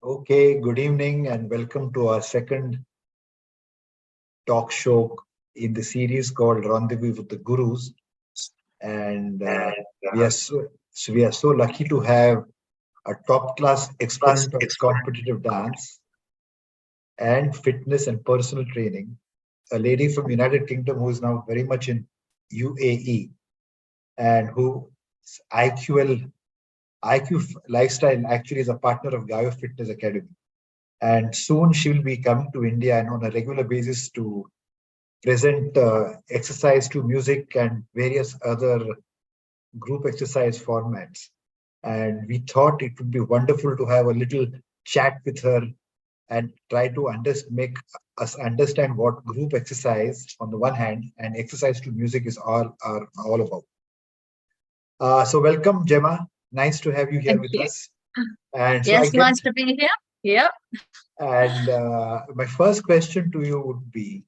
Okay, good evening and welcome to our second talk show in the series called Rendezvous with the Gurus. And we are so lucky to have a top-class exponent of competitive dance and fitness and personal training, a lady from United Kingdom who is now very much in UAE and who IQ Lifestyle actually is a partner of GΑYO Fitness Academy. And soon she will be coming to India and on a regular basis to present exercise to music and various other group exercise formats. And we thought it would be wonderful to have a little chat with her and try to make us understand what group exercise on the one hand and exercise to music is all about. So welcome, Gemma. Nice to have you here with us. And yes, nice to be here. Yep. And my first question to you would be,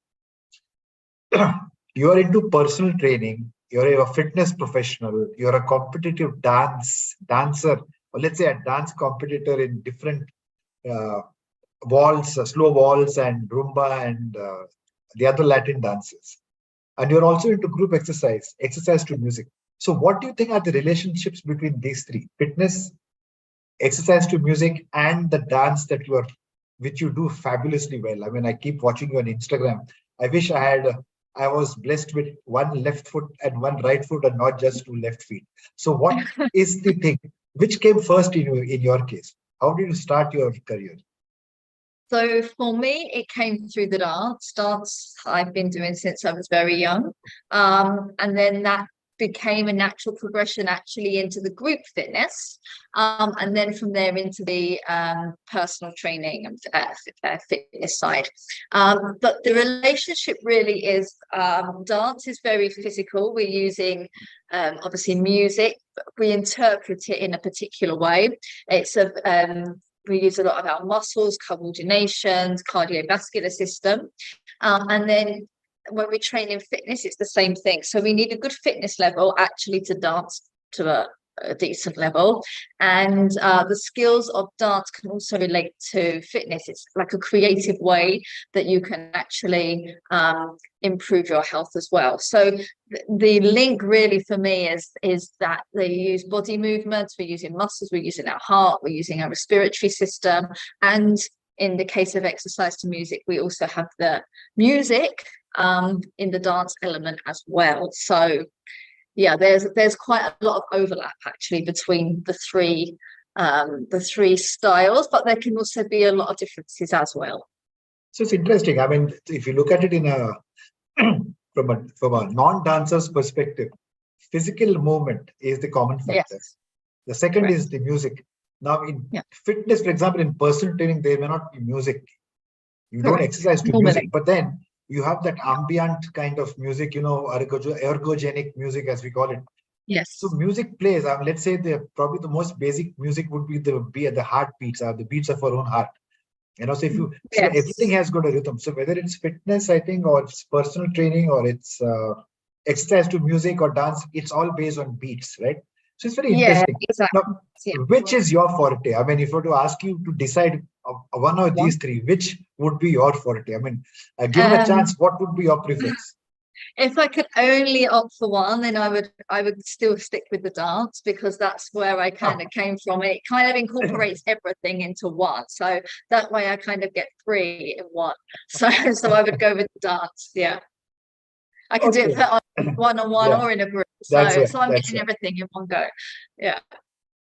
you are into personal training, you're a fitness professional, you're a competitive dancer, or let's say a dance competitor in different slow waltz and rumba and the other Latin dances. And you're also into group exercise to music. So what do you think are the relationships between these three? Fitness, exercise to music, and the dance which you do fabulously well. I mean, I keep watching you on Instagram. I wish I was blessed with one left foot and one right foot and not just two left feet. So what is the thing? Which came first in your case? How did you start your career? So for me, it came through the dance. Dance I've been doing since I was very young. And then that became a natural progression actually into the group fitness, and then from there into the personal training and fitness side. But the relationship really is, dance is very physical. We're using obviously music, but we interpret it in a particular way. We use a lot of our muscles, coordinations, cardiovascular system, and then when we train in fitness, it's the same thing. So we need a good fitness level actually to dance to a decent level. And the skills of dance can also relate to fitness. It's like a creative way that you can actually improve your health as well. So the link really for me is that they use body movements, we're using muscles, we're using our heart, we're using our respiratory system. And in the case of exercise to music, we also have the music in the dance element as well. So yeah, there's quite a lot of overlap actually between the three styles, but there can also be a lot of differences as well. So it's interesting. I mean, if you look at it in a from a non-dancer's perspective, physical movement is the common factor. Yes. The second is the music. Now in fitness, for example, in personal training, there may not be music. You don't exercise to music, but then you have that ambient kind of music, ergogenic music, as we call it. Yes. So music plays. Let's say probably the most basic music would be the heartbeats, the beats of our own heart. So so everything has got a rhythm. So whether it's fitness, I think, or it's personal training, or it's exercise to music or dance, it's all based on beats, right? So it's very interesting. Exactly. Now, which is your forte? I mean, if I were to ask you to decide one of these three, which would be your forte? I mean, given a chance, what would be your preference? If I could only opt for one, then I would still stick with the dance, because that's where I kind of came from. It kind of incorporates everything into one, so that way I kind of get three in one. So I would go with the dance. Yeah, I can do it one-on-one or in a group. So I'm getting everything in one go. Yeah.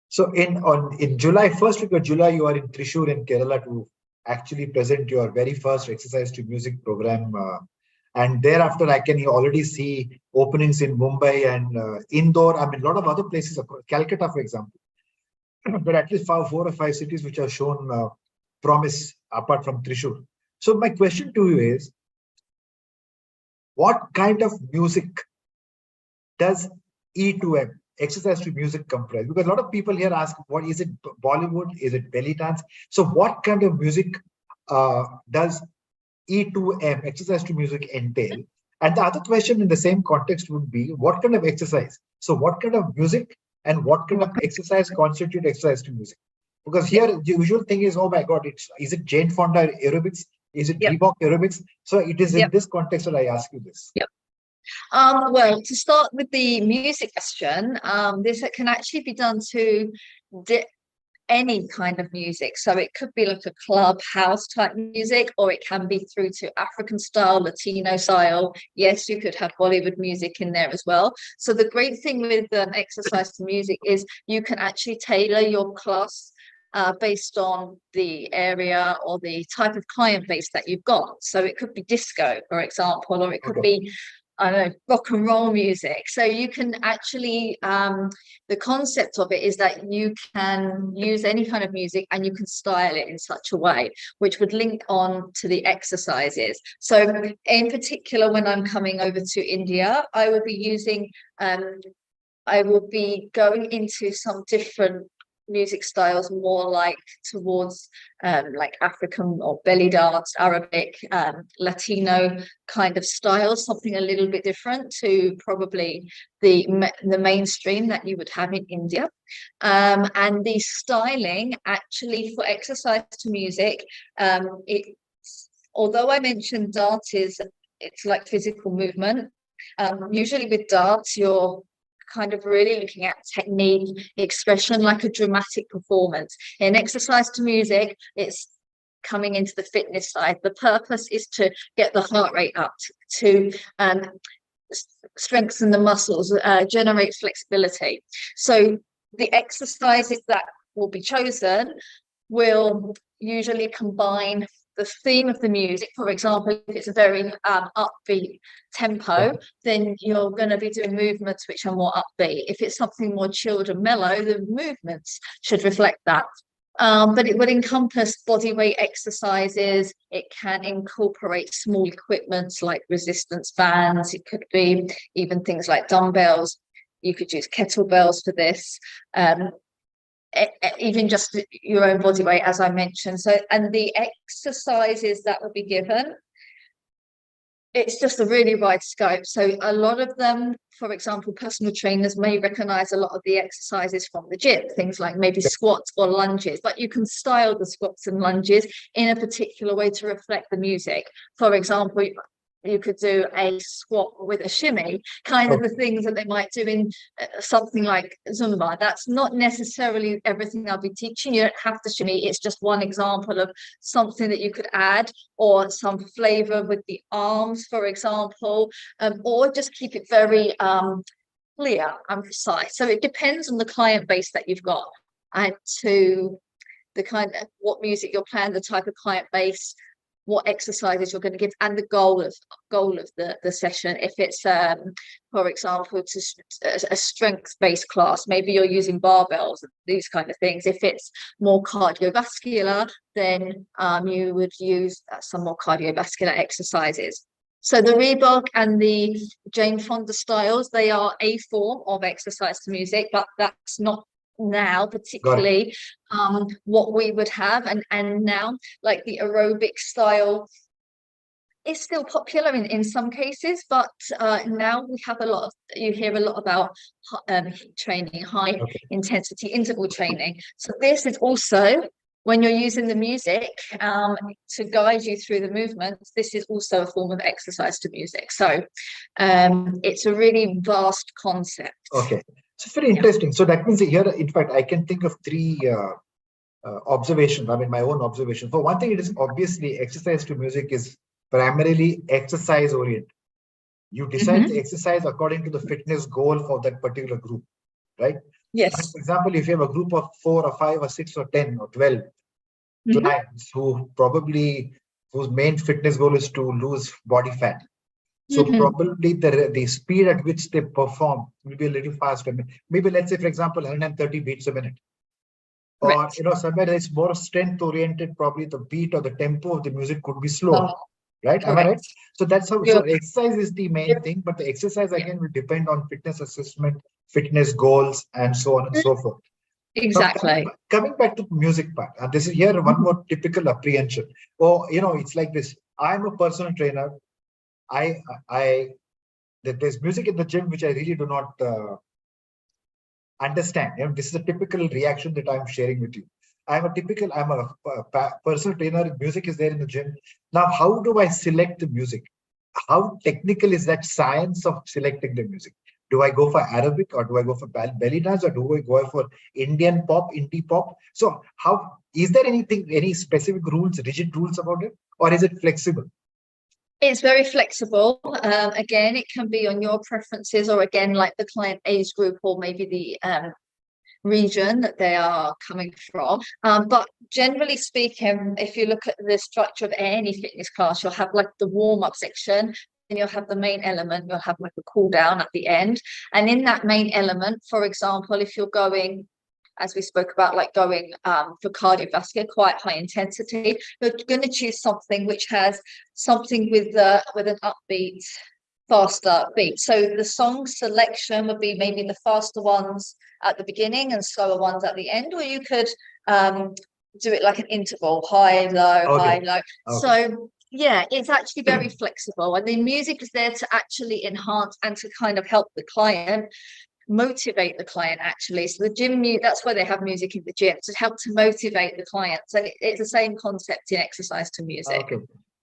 So in July, first week of July, you are in Thrissur in Kerala to actually present your very first exercise to music program. And thereafter, I can already see openings in Mumbai and Indore. I mean, a lot of other places, Calcutta, for example. But at least 4 or 5 cities which have shown promise apart from Thrissur. So my question to you is, what kind of music does E2M, exercise to music, comprise? Because a lot of people here ask, what is it, Bollywood? Is it belly dance? So what kind of music does E2M, exercise to music, entail? And the other question in the same context would be, what kind of exercise? So what kind of music and what kind of exercise constitute exercise to music? Because here the usual thing is, oh my God, is it Jane Fonda aerobics? Is it Reebok aerobics? So it is in this context that I ask you this. Well, to start with the music question, this can actually be done to any kind of music. So it could be like a club house type music, or it can be through to African style, Latino style. Yes, you could have Bollywood music in there as well. So the great thing with exercise to music is you can actually tailor your class based on the area or the type of client base that you've got. So it could be disco, for example, or it could be, I don't know, rock and roll music. So you can actually, the concept of it is that you can use any kind of music and you can style it in such a way, which would link on to the exercises. So in particular, when I'm coming over to India, I will be using, I will be going into some different music styles, more like towards like African or belly dance, Arabic, Latino kind of styles, something a little bit different to probably the mainstream that you would have in India. And the styling actually for exercise to music, although I mentioned dance it's like physical movement, usually with dance you're kind of really looking at technique, expression, like a dramatic performance. In exercise to music, it's coming into the fitness side. The purpose is to get the heart rate up, to strengthen the muscles, generate flexibility. So the exercises that will be chosen will usually combine the theme of the music. For example, if it's a very upbeat tempo, then you're going to be doing movements which are more upbeat. If it's something more chilled and mellow, the movements should reflect that. But it would encompass body weight exercises. It can incorporate small equipment like resistance bands. It could be even things like dumbbells. You could use kettlebells for this. Even just your own body weight, as I mentioned. So, and the exercises that will be given, it's just a really wide scope. So a lot of them, for example, personal trainers may recognize a lot of the exercises from the gym, things like maybe squats or lunges, but you can style the squats and lunges in a particular way to reflect the music. For example, you could do a squat with a shimmy, kind of the things that they might do in something like Zumba. That's not necessarily everything I'll be teaching. You don't have to shimmy. It's just one example of something that you could add, or some flavor with the arms, for example, or just keep it very clear and precise. So it depends on the client base that you've got and to the kind of what music you're playing, the type of client base, what exercises you're going to give, and the goal of the session. If it's for example a strength-based class, maybe you're using barbells, these kind of things. If it's more cardiovascular, then you would use some more cardiovascular exercises. So the Reebok and the Jane Fonda styles, they are a form of exercise to music, but that's not now particularly what we would have. And now, like the aerobic style is still popular in some cases, but now we have you hear a lot about training, high intensity interval training. So this is also, when you're using the music to guide you through the movements, this is also a form of exercise to music. So it's a really vast concept. It's very interesting. So that means here, in fact, I can think of three observations. I mean, my own observation. For one thing, it is obviously exercise to music is primarily exercise oriented. You decide the exercise according to the fitness goal for that particular group, right? Yes. For example, if you have a group of 4 or 5 or 6 or 10 or 12 clients whose main fitness goal is to lose body fat. So probably the speed at which they perform will be a little faster. Maybe let's say, for example, 130 beats a minute. Or, somewhere it's more strength oriented, probably the beat or the tempo of the music could be slower. Right? Am I right? So that's how, so exercise is the main thing, but the exercise again will depend on fitness assessment, fitness goals, and so on and so forth. Exactly. Now, coming back to the music part, and this is here one more typical apprehension. It's like this. I'm a personal trainer. There's music in the gym which I really do not understand. This is a typical reaction that I'm sharing with you. I'm a personal trainer. Music is there in the gym. Now, how do I select the music? How technical is that science of selecting the music? Do I go for Arabic, or do I go for belly dance, or do I go for Indian pop, indie pop? So how is there any specific rules, rigid rules about it, or is it flexible? It's very flexible. Again, it can be on your preferences, or again, like the client age group, or maybe the region that they are coming from. But generally speaking, if you look at the structure of any fitness class, you'll have like the warm-up section, and you'll have the main element, you'll have like a cool down at the end. And in that main element, for example, if you're going, as we spoke about, like going for cardiovascular, quite high intensity, you're going to choose something which has something with an upbeat, faster beat. So the song selection would be maybe the faster ones at the beginning and slower ones at the end, or you could do it like an interval, high, low, high, low. So yeah, it's actually very flexible, and the music is there to actually enhance and to kind of help the client, motivate the client actually. So the gym, that's why they have music in the gym, to help to motivate the client. So it's the same concept in exercise to music. Okay.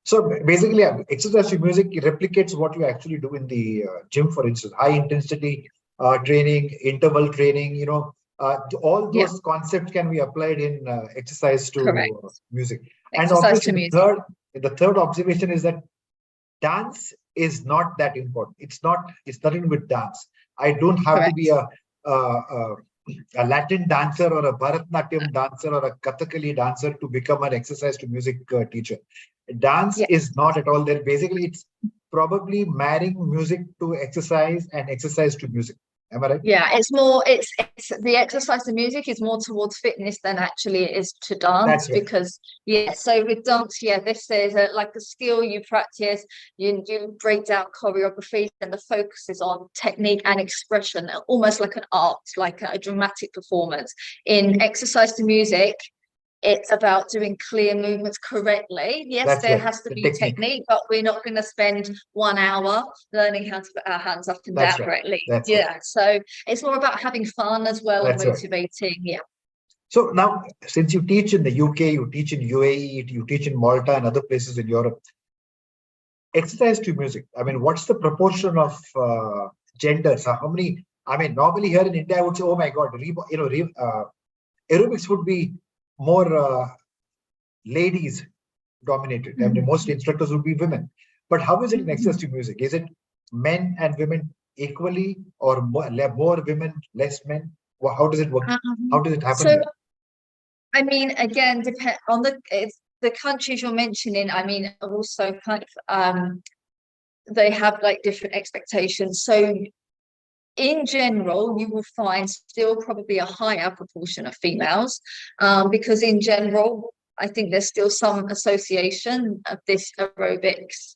So basically, exercise to music replicates what you actually do in the gym, for instance, high intensity training, interval training, all those concepts can be applied in exercise to music. Exercise to music. The third observation is that dance is not that important. It's nothing with dance. I don't have to be a Latin dancer or a Bharatnatyam dancer or a Kathakali dancer to become an exercise to music teacher. Dance is not at all there. Basically, it's probably marrying music to exercise and exercise to music. Am I right? Yeah, it's the exercise to music is more towards fitness than actually it is to dance. Right. Because so with dance, this is like a skill you practice, you break down choreography, and the focus is on technique and expression, almost like an art, like a dramatic performance. In exercise to music, it's about doing clear movements correctly. Yes, there has to be technique, but we're not going to spend 1 hour learning how to put our hands up and down correctly. So it's more about having fun as well, and motivating. So now, since you teach in the UK, you teach in UAE, you teach in Malta and other places in Europe, exercise to music, I mean, what's the proportion of genders? How many? I mean, normally here in India, I would say, oh my God, aerobics would be more ladies dominated. I mean, most instructors would be women. But how is it in exercise to music? Is it men and women equally, or more women, less men? How does it work? How does it happen? So, I mean, again, depend on the countries you're mentioning. I mean, also kind of they have like different expectations. So in general, you will find still probably a higher proportion of females, because in general, I think there's still some association of this aerobics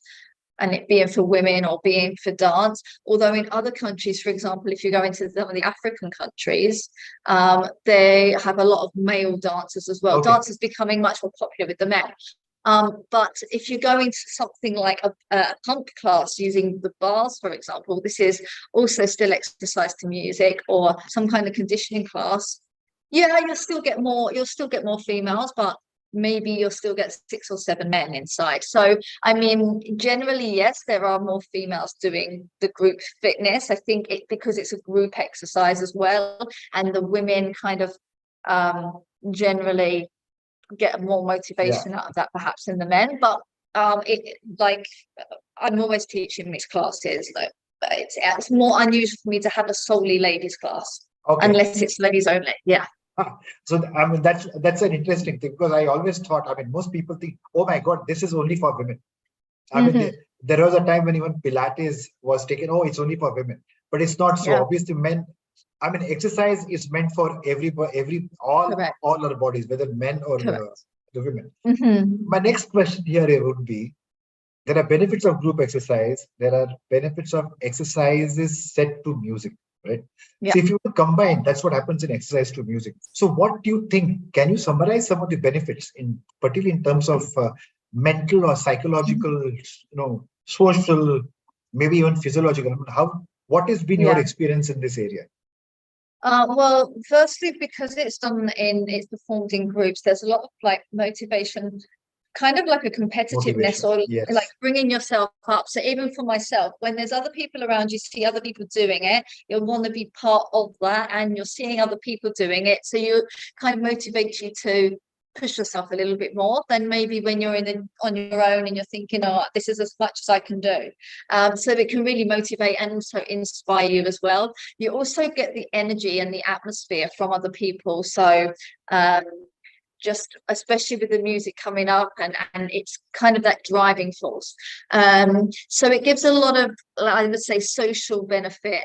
and it being for women or being for dance. Although in other countries, for example, if you go into some of the African countries, they have a lot of male dancers as well. Dance is becoming much more popular with the men. But if you go into something like a pump class using the bars, for example, this is also still exercise to music, or some kind of conditioning class. You'll still get more females, but maybe you'll still get 6 or 7 men inside. So, I mean, generally, yes, there are more females doing the group fitness. I think because it's a group exercise as well, and the women kind of generally get more motivation out of that perhaps than the men. But I'm always teaching mixed classes, though. But it's more unusual for me to have a solely ladies class, unless it's ladies only. So I mean, that's an interesting thing, because I always thought, I mean, most people think, oh my God, this is only for women. I mean, there was a time when even Pilates was taken, it's only for women, but it's not so. Obviously, men. I mean, exercise is meant for all our bodies, whether men or the women. My next question here would be, there are benefits of group exercise. There are benefits of exercises set to music, right? So if you combine, that's what happens in exercise to music. So what do you think? Can you summarize some of the benefits, particularly in terms of mental or psychological, social, maybe even physiological? What has been your experience in this area? Well, firstly, because it's performed in groups, there's a lot of like motivation, kind of like a competitiveness Motivation. or like Yes. bringing yourself up. So even for myself, when there's other people around, you see other people doing it, you'll want to be part of that, and you're seeing other people doing it. So you kind of motivate you to push yourself a little bit more than maybe when you're on your own and you're thinking, oh, this is as much as I can do. So it can really motivate and also inspire you as well. You also get the energy and the atmosphere from other people. So just especially with the music coming up, and it's kind of that driving force. So it gives a lot of, I would say, social benefit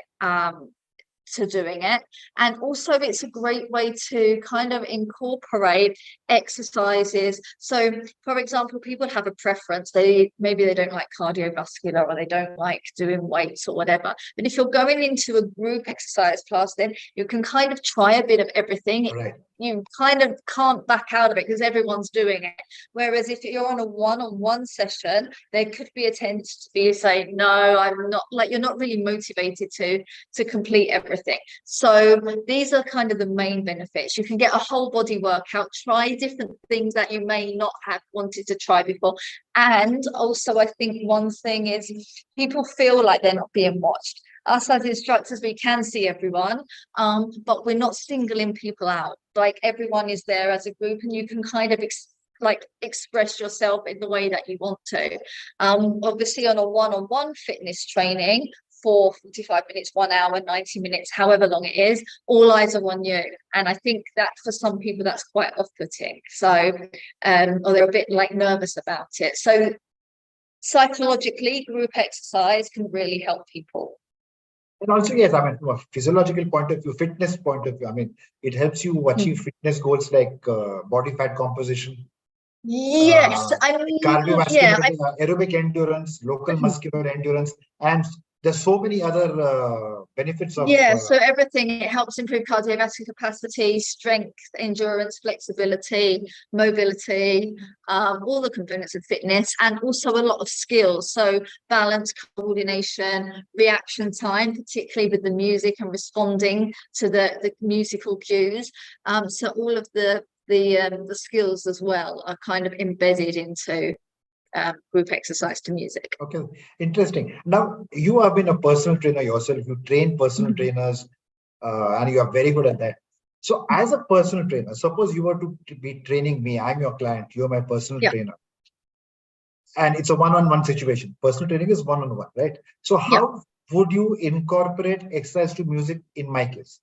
to doing it, and also it's a great way to kind of incorporate exercises. So for example, people have a preference, maybe they don't like cardiovascular or they don't like doing weights or whatever, but if you're going into a group exercise class, then you can kind of try a bit of everything. Right. You kind of can't back out of it because everyone's doing it. Whereas if you're on a one-on-one session, there could be a tendency to be saying, no, I'm not, like you're not really motivated to complete everything. So these are kind of the main benefits. You can get a whole body workout, try different things that you may not have wanted to try before. And also, I think one thing is people feel like they're not being watched. Us as instructors, we can see everyone, but we're not singling people out. Like everyone is there as a group, and you can kind of express yourself in the way that you want to. Obviously, on a one-on-one fitness training for 45 minutes, 1 hour, 90 minutes, however long it is, all eyes are on you. And I think that for some people, that's quite off-putting. So, or they're a bit like nervous about it. So psychologically, group exercise can really help people. And also, yes, I mean, from a physiological point of view, fitness point of view, I mean, it helps you achieve fitness goals like body fat composition, Yes, I mean, yeah, cardiovascular, aerobic endurance, local muscular endurance, and there's so many other benefits of. yeah, so everything, it helps improve cardiovascular capacity, strength, endurance, flexibility, mobility, all the components of fitness, and also a lot of skills. So balance, coordination, reaction time, particularly with the music and responding to the musical cues. So all of the skills as well are kind of embedded into group exercise to music. Okay, interesting. Now, you have been a personal trainer yourself. You train personal trainers, and you are very good at that. So, as a personal trainer, suppose you were to be training me. I'm your client. You're my personal trainer, and it's a one-on-one situation. Personal training is one-on-one, right? So, how would you incorporate exercise to music in my case?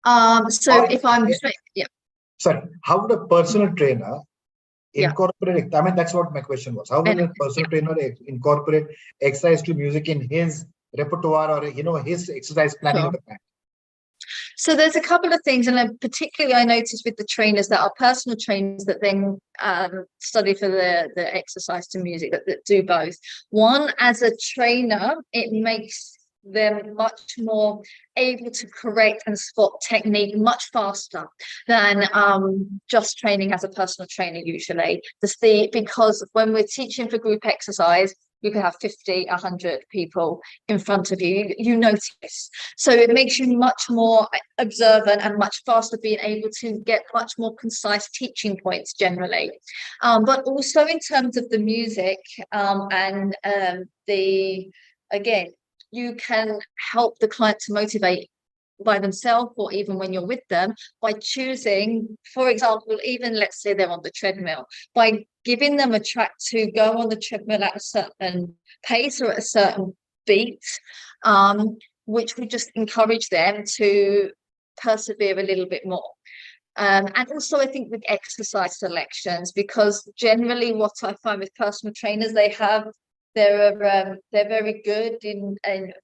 So if I'm sorry, how would a personal trainer incorporate? I mean, that's what my question was. How will a personal trainer incorporate exercise to music in his repertoire, or his exercise planning of the plan? So there's a couple of things, and particularly I noticed with the trainers that are personal trainers that then study for the exercise to music, that do both. One, as a trainer, it makes them much more able to correct and spot technique much faster than just training as a personal trainer usually. Because when we're teaching for group exercise, you can have 50, 100 people in front of you, you notice. So it makes you much more observant and much faster, being able to get much more concise teaching points generally. But also in terms of the music and again, you can help the client to motivate by themselves, or even when you're with them, by choosing, for example, even let's say they're on the treadmill, by giving them a track to go on the treadmill at a certain pace or at a certain beat, which would just encourage them to persevere a little bit more. And also I think with exercise selections, because generally what I find with personal trainers, they're very good in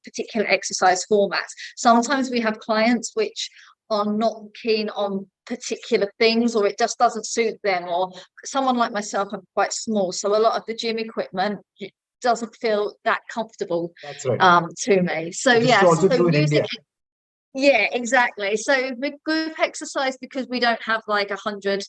particular exercise formats. Sometimes we have clients which are not keen on particular things, or it just doesn't suit them, or someone like myself, I'm quite small, so a lot of the gym equipment doesn't feel that comfortable. That's right. To me. So also true in India. Yeah, exactly. So with group exercise, because we don't have like 100,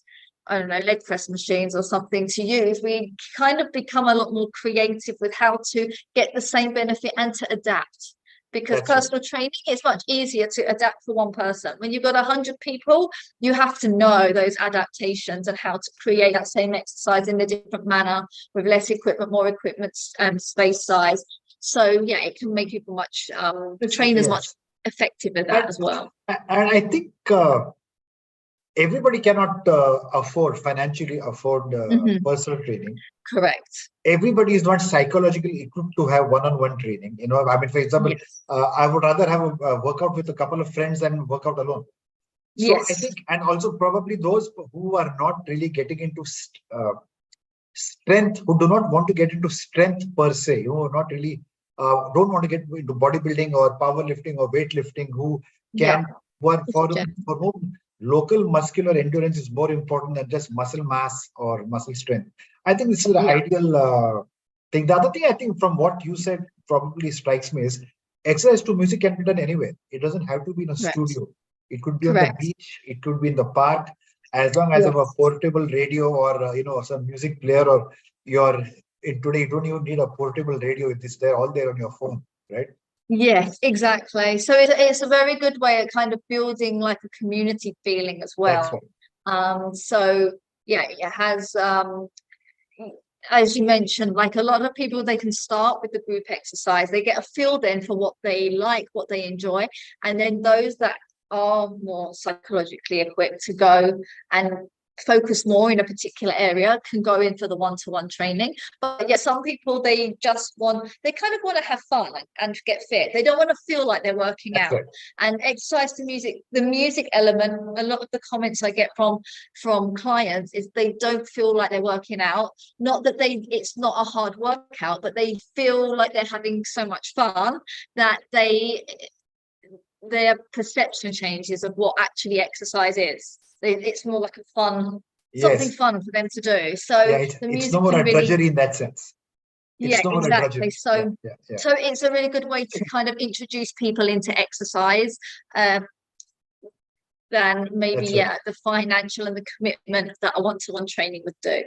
I don't know, leg press machines or something to use, we kind of become a lot more creative with how to get the same benefit and to adapt because That's right. personal training is much easier to adapt for one person. When you've got 100 people, you have to know those adaptations and how to create that same exercise in a different manner with less equipment, more equipment, space size. So yeah, it can make people much trainers Yes. much effective at that as well. And I think everybody cannot financially afford personal training. Correct. Everybody is not psychologically equipped to have one-on-one training. You know, I mean, for example, Yes. I would rather have a workout with a couple of friends than work out alone. So Yes. I think, and also probably those who are not really getting into strength, who do not want to get into strength per se, not really don't want to get into bodybuilding or powerlifting or weightlifting, who can work for whom local muscular endurance is more important than just muscle mass or muscle strength. I think this is the ideal thing. The other thing I think from what you said probably strikes me is exercise to music can be done anywhere. It doesn't have to be in a studio. It could be on the beach. It could be in the park. As long as you have a portable radio or some music player, or today you don't even need a portable radio. It's there, all there on your phone, right? Yes, exactly. So it's a very good way of kind of building like a community feeling as well. That's right. So yeah, it has as you mentioned, like a lot of people, they can start with the group exercise. They get a feel then for what they like, what they enjoy, and then those that are more psychologically equipped to go and focus more in a particular area can go in for the one-to-one training. But yeah, some people, they kind of want to have fun and get fit. They don't want to feel like they're working out. Right. And exercise to music, the music element, a lot of the comments I get from clients is they don't feel like they're working out. Not that it's not a hard workout, but they feel like they're having so much fun that their perception changes of what actually exercise is. It's more like a fun, something fun for them to do. So the music it's no more a drudgery in that sense. Yeah, exactly. So it's a really good way to kind of introduce people into exercise than maybe the financial and the commitment that a one-to-one training would do.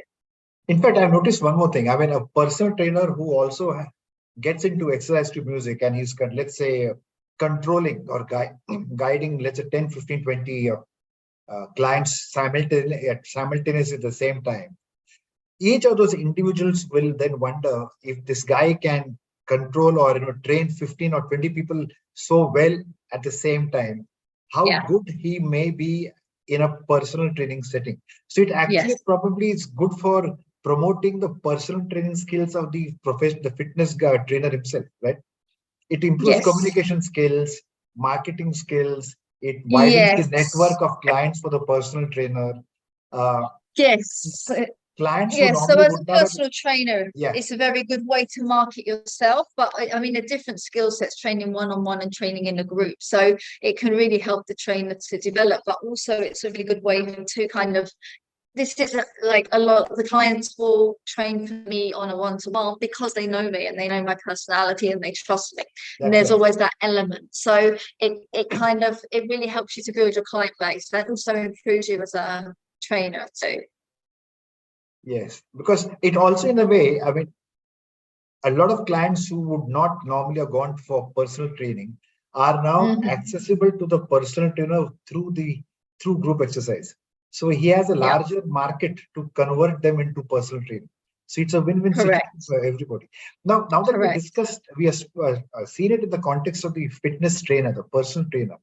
In fact, I've noticed one more thing. I mean, a personal trainer who also gets into exercise to music, and he's, let's say, controlling or guiding, let's say 10, 15, 20 clients simultaneously at the same time. Each of those individuals will then wonder if this guy can control or train 15 or 20 people so well at the same time, how good he may be in a personal training setting. So it actually probably is good for promoting the personal training skills of the fitness trainer himself, right? It improves communication skills, marketing skills. It widens the network of clients for the personal trainer. Clients who so normally as would a not personal trainer, it's a very good way to market yourself. But I mean, a different skill sets, training one-on-one and training in a group. So it can really help the trainer to develop, but also it's a really good way to kind of, this is like a lot of the clients will train for me on a one-to-one because they know me and they know my personality and they trust me. And there's always that element. So it really helps you to build your client base. That also improves you as a trainer too. Yes, because it also, in a way, I mean, a lot of clients who would not normally have gone for personal training are now accessible to the personal trainer through group exercise. So he has a larger market to convert them into personal training. So it's a win-win situation for everybody. Now that we discussed, we have seen it in the context of the fitness trainer, the personal trainer.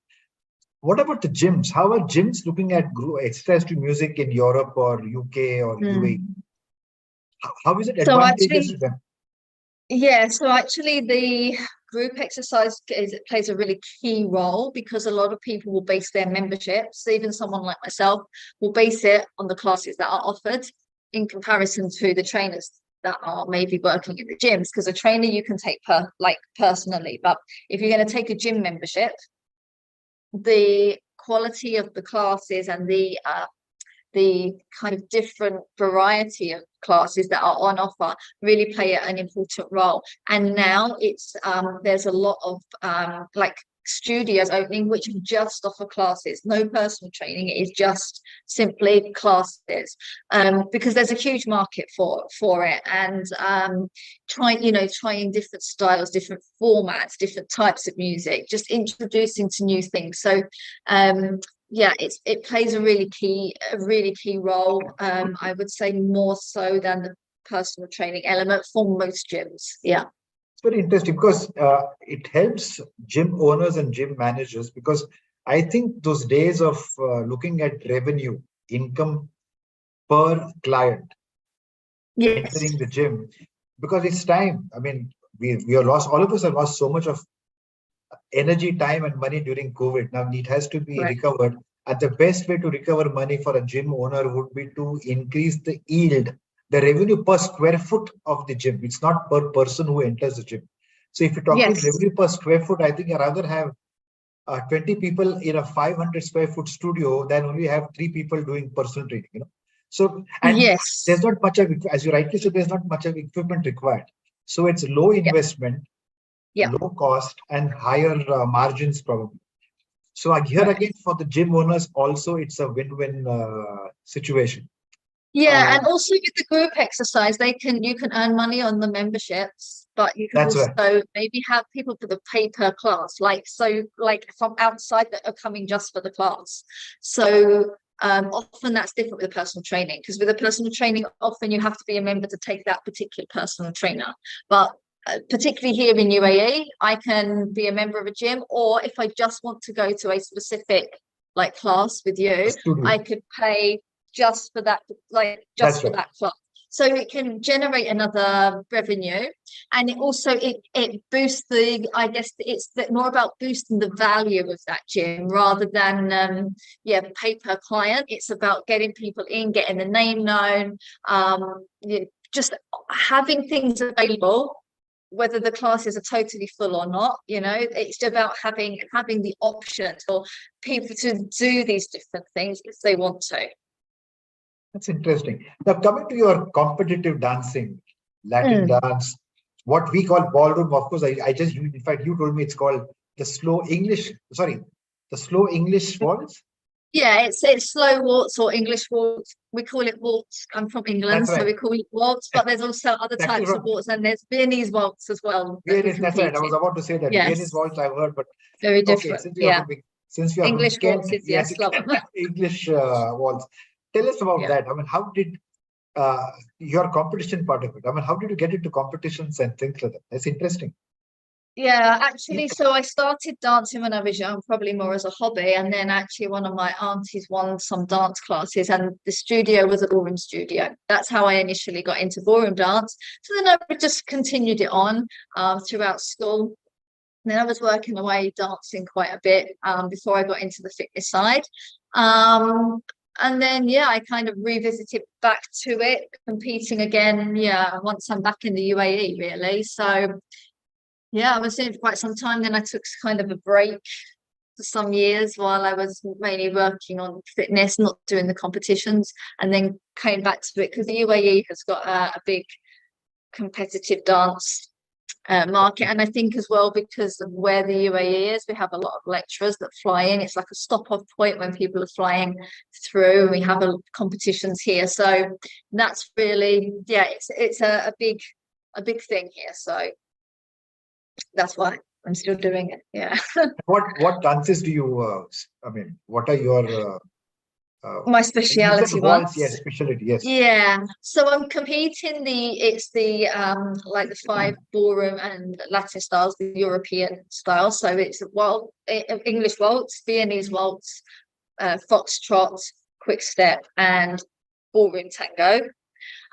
What about the gyms? How are gyms looking at exercise to music in Europe or UK or UAE? How is it advantageous to them? Yeah, so actually the group exercise plays a really key role because a lot of people will base their memberships, even someone like myself, will base it on the classes that are offered in comparison to the trainers that are maybe working in the gyms. Because a trainer you can take personally, but if you're going to take a gym membership, the quality of the classes and the kind of different variety of classes that are on offer really play an important role. And now it's there's a lot of studios opening which just offer classes, no personal training. It is just simply classes, because there's a huge market for it, and trying different styles, different formats, different types of music, just introducing to new things. So yeah, it plays a really key role. I would say more so than the personal training element for most gyms. Yeah. It's very interesting because it helps gym owners and gym managers, because I think those days of looking at revenue, income per client entering the gym, because it's time. I mean, we are lost. All of us have lost so much of energy, time, and money during COVID. Now it has to be recovered. And the best way to recover money for a gym owner would be to increase the yield, the revenue per square foot of the gym. It's not per person who enters the gym. So if you're talking revenue per square foot, I think I'd rather have 20 people in a 500 square foot studio than only have 3 people doing personal training, So, and there's not much of, as you rightly said, there's not much of equipment required. So it's low investment, low cost, and higher margins probably. So here again, for the gym owners also, it's a win-win situation. Yeah, and also with the group exercise, you can earn money on the memberships, but you can also maybe have people for the pay per class, like from outside that are coming just for the class. So often that's different with the personal training, because with the personal training, often you have to be a member to take that particular personal trainer. But particularly here in UAE, I can be a member of a gym, or if I just want to go to a specific class with you, I could pay just for that, for that class. So it can generate another revenue, and it also it boosts I guess it's more about boosting the value of that gym rather than pay per client. It's about getting people in, getting the name known, just having things available, whether the classes are totally full or not. It's about having the option for people to do these different things if they want to. That's interesting. Now, coming to your competitive dancing, Latin dance, what we call ballroom, of course, in fact, you told me it's called the slow English waltz? Yeah, it's slow waltz or English waltz. We call it waltz. I'm from England, so we call it waltz, but there's also other types of waltz, and there's Viennese waltz as well. That's right. I was about to say that. Viennese waltz I've heard, but very different. Since we are English waltz is English waltz. Tell us about that. I mean, how did your competition part of it? I mean, how did you get into competitions and things like that? That's interesting. Yeah, actually, so I started dancing when I was young, probably more as a hobby. And then actually one of my aunties won some dance classes, and the studio was a ballroom studio. That's how I initially got into ballroom dance. So then I just continued it on throughout school. And then I was working away dancing quite a bit before I got into the fitness side. And then, I kind of revisited back to it, competing again, once I'm back in the UAE, really. So, I was doing it for quite some time. Then I took kind of a break for some years while I was mainly working on fitness, not doing the competitions, and then came back to it because the UAE has got a big competitive dance market. And I think as well, because of where the UAE is, we have a lot of lecturers that fly in. It's like a stop-off point when people are flying through, and we have competitions here. So that's really, it's a big thing here. So that's why I'm still doing it. Yeah. What dances do you? I mean, what are your? My speciality ones. Yes, specialty. Yes. Yeah. So I'm competing it's the 5 ballroom and Latin styles, the European style. So it's English waltz, Viennese waltz, foxtrot, quick step, and ballroom tango.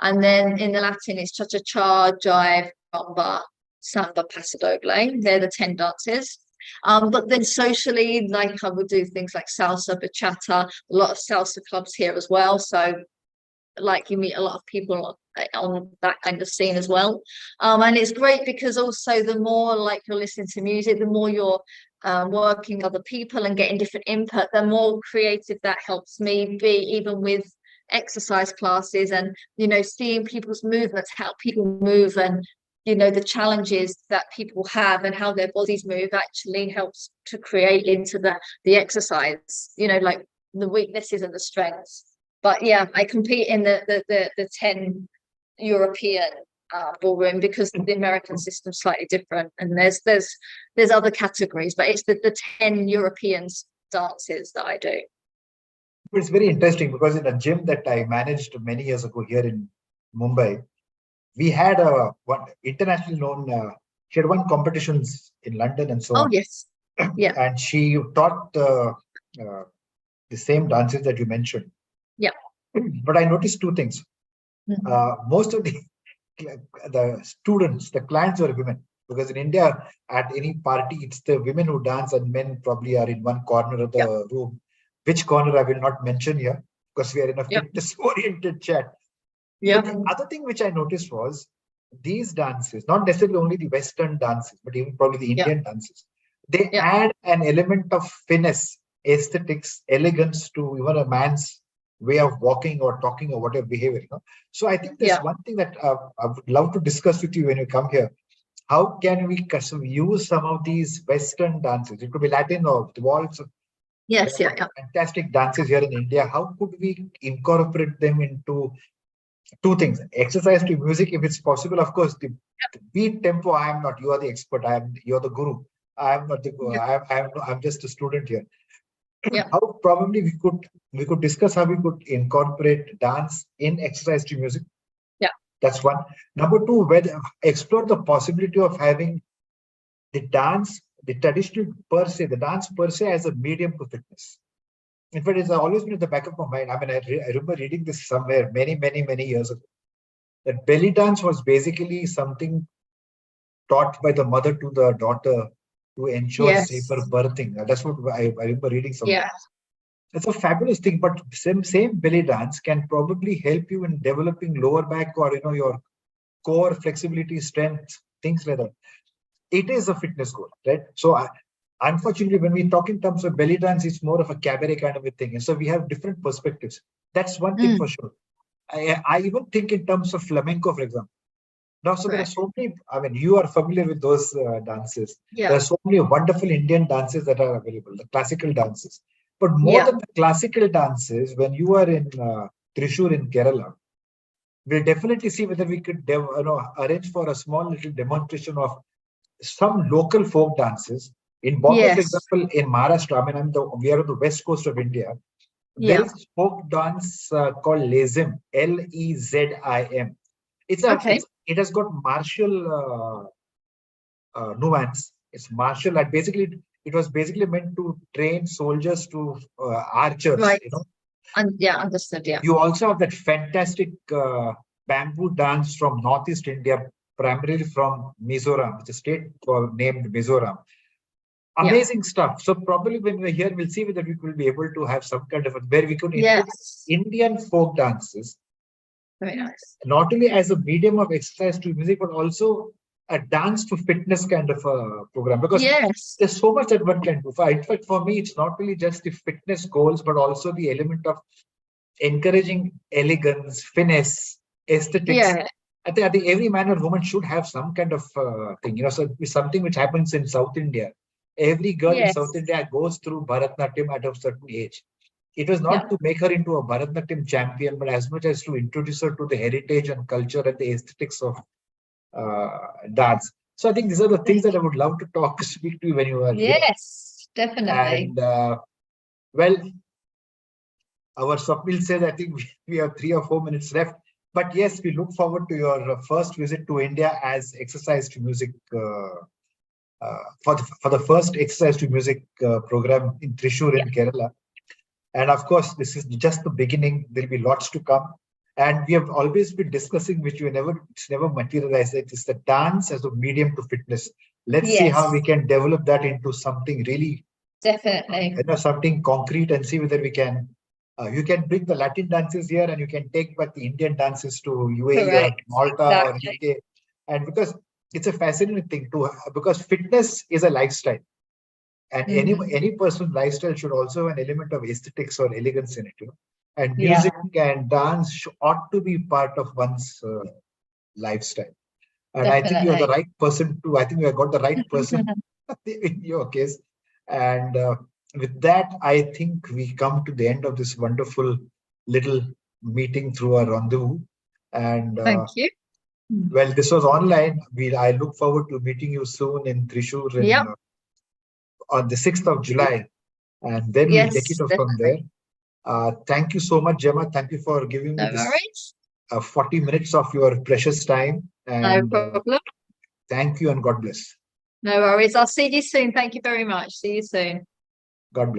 And then in the Latin, it's cha-cha-cha, jive, rumba, samba, paso doble. They're the 10 dances. But then socially, I would do things like salsa, bachata, a lot of salsa clubs here as well. So you meet a lot of people on that kind of scene as well. And it's great because also the more you're listening to music, the more you're working with other people and getting different input, the more creative that helps me be, even with exercise classes and, seeing people's movements, how people move and the challenges that people have and how their bodies move actually helps to create into the exercise, like the weaknesses and the strengths. But yeah, I compete in the 10 European ballroom, because the American system's slightly different, and there's other categories, but it's the 10 European dances that I do. It's very interesting because in a gym that I managed many years ago here in Mumbai, we had one internationally known. She had won competitions in London and so on. Oh yes, yeah. And she taught the same dances that you mentioned. Yeah. But I noticed two things. Most of the students, the clients were women, because in India, at any party, it's the women who dance and men probably are in one corner of the room. Which corner I will not mention here, because we are in a fitness-oriented chat. Yeah. But the other thing which I noticed was these dances, not necessarily only the Western dances, but even probably the Indian dances, they add an element of finesse, aesthetics, elegance to even a man's way of walking or talking or whatever behavior. So I think there's one thing that I would love to discuss with you when you come here. How can we use some of these Western dances? It could be Latin or the waltz. Yes, fantastic dances here in India. How could we incorporate them into two things? Exercise to music, if it's possible. Of course, the beat tempo, I am not. You are the expert. You're the guru. I am not the guru. I'm just a student here. How probably we could discuss how we could incorporate dance in exercise to music. Yeah, that's one. Number two, explore the possibility of having the dance, the traditional per se, the dance per se as a medium to fitness. In fact, it's always been at the back of my mind. I mean, I remember reading this somewhere many years ago, that belly dance was basically something taught by the mother to the daughter to ensure safer birthing. That's what I remember reading somewhere. Yeah. It's a fabulous thing, but same belly dance can probably help you in developing lower back or your core flexibility, strength, things like that. It is a fitness goal, right? So unfortunately, when we talk in terms of belly dance, it's more of a cabaret kind of a thing. And so we have different perspectives. That's one thing for sure. I even think in terms of flamenco, for example. Now, so there are so many, I mean, you are familiar with those dances. Yeah. There are so many wonderful Indian dances that are available, the classical dances. But more than the classical dances, when you are in Thrissur in Kerala, we'll definitely see whether we could arrange for a small little demonstration of some local folk dances. In Bombay, for example, in Maharashtra, I mean, we are on the west coast of India. There is a folk dance called Lezim, Lezim. It has got martial nuance. It's martial, and basically it was basically meant to train soldiers to archers. Right. Understood. Yeah. You also have that fantastic bamboo dance from Northeast India, primarily from Mizoram, it's a state named Mizoram. Amazing stuff. So probably when we're here, we'll see whether we will be able to have some kind of where we could include Indian folk dances. Very nice. Not only as a medium of exercise to music, but also a dance to fitness kind of a program. Because there's so much that one can do. In fact, for me, it's not really just the fitness goals, but also the element of encouraging elegance, finesse, aesthetics. I think every man or woman should have some kind of thing. So it's something which happens in South India. Every girl in South India goes through Bharatanatyam at a certain age. It was not to make her into a Bharatanatyam champion, but as much as to introduce her to the heritage and culture and the aesthetics of dance. So I think these are the things that I would love to speak to you when you are here. Yes, definitely. And well, our Swapnil says, I think we have 3 or 4 minutes left. But yes, we look forward to your first visit to India as exercise to music for the first exercise to music program in Thrissur in Kerala. And of course, this is just the beginning. There'll be lots to come. And we have always been discussing, which it's never materialized. It's the dance as a medium to fitness. Let's see how we can develop that into something really, definitely, something concrete, and see whether we can. You can bring the Latin dances here, and you can take back the Indian dances to UAE or Malta or UK. And because it's a fascinating thing too, because fitness is a lifestyle. And any person's lifestyle should also have an element of aesthetics or elegance in it. And music and dance ought to be part of one's lifestyle. And I think you're the Definitely. right person to, I think you have got the right person in your case. And with that, I think we come to the end of this wonderful little meeting through our rendezvous. And Thank you. well, this was online. I look forward to meeting you soon in Thrissur Yep. on the 6th of July. And then we'll take it Yes, off from there. definitely. Thank you so much, Gemma. Thank you for giving me No this worries. 40 minutes of your precious time. No And problem. thank you and God bless. No worries. I'll see you soon. Thank you very much. See you soon. God bless.